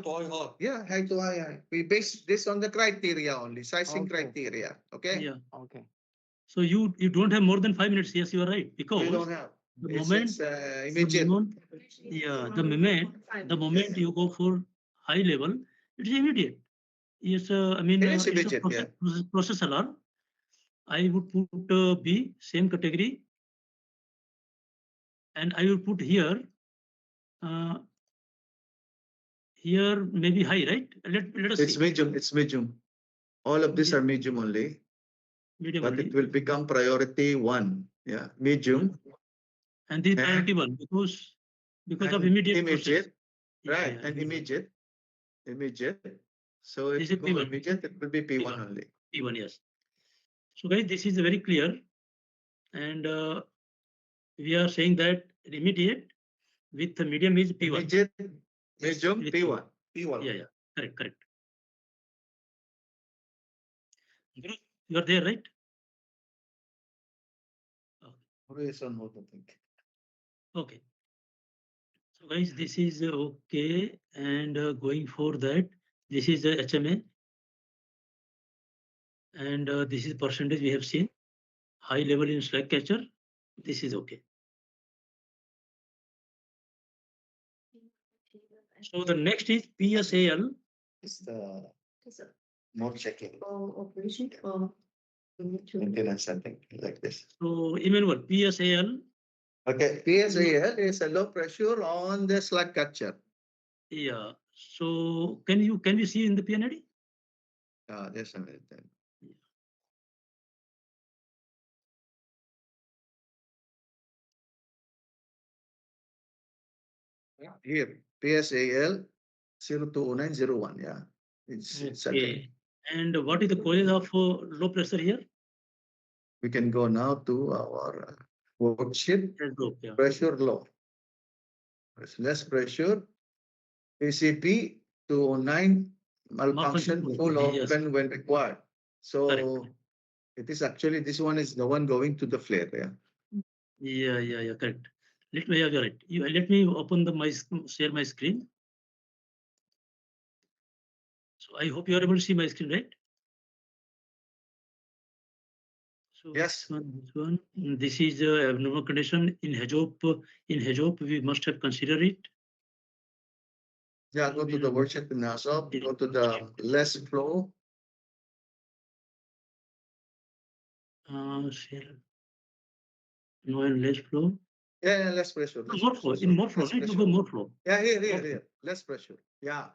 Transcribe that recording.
to high hot. Yeah, high to high. We base this on the criteria only, sizing Okay. criteria. Okay. Yeah. Okay. So you don't have more than 5 minutes. Yes, you are right. Because We don't have. the It's, moment, it's the immediate. moment, yeah, the moment you go for high level, it is immediate. Yes, I mean, It is it's a immediate, process alarm. I would put B, same category, and I will put uh, here maybe high, right? Let us It's see. medium. It's medium. All of these are medium only, Medium but only. it will become priority 1. Yeah, medium. And this is and- priority 1 because of and immediate process. immediate, Yeah, right? yeah, And immediate. So This if you is go P1. immediate, it will be P1 P1. only. P1, yes. So guys, this is very clear, and we are saying that immediate with the medium is P1. Immediate, medium, With P1. P1. Yeah, correct. Guru, you are there, right? Always on hold, I think. Okay. So guys, this is okay, and going for that, this is the HMA, and this is percentage we have seen. High level in slack catcher, this is okay. So the next is PSAL. It's the more checking, Operation or maintenance, something like this. So Emmanuel, PSAL, Okay, PSAL is a low pressure on the slack catcher. yeah. So can we see in the PNID? Just a minute then. Here, PSAL 020901. Yeah, it's okay. And what is the causes of low pressure here? We can go now to our worksheet. Yeah. Pressure low. There's less pressure. PCP 209 malfunction full Yes. open when required. So Correct. it is actually, this one is the one going to the flare. Yeah, correct. Let me have your right. Let me open share my screen. So I hope you are able to see my screen, right? So Yes. this one. This is abnormal condition in HEJOP. In HEJOP, we must have considered it. Yeah, go to the worksheet in NASOP, go to the less flow. Share. No, and less flow. Yeah, less pressure. More flow. In more flow, Less right? You pressure. go more flow. Yeah, here. Less pressure. Yeah.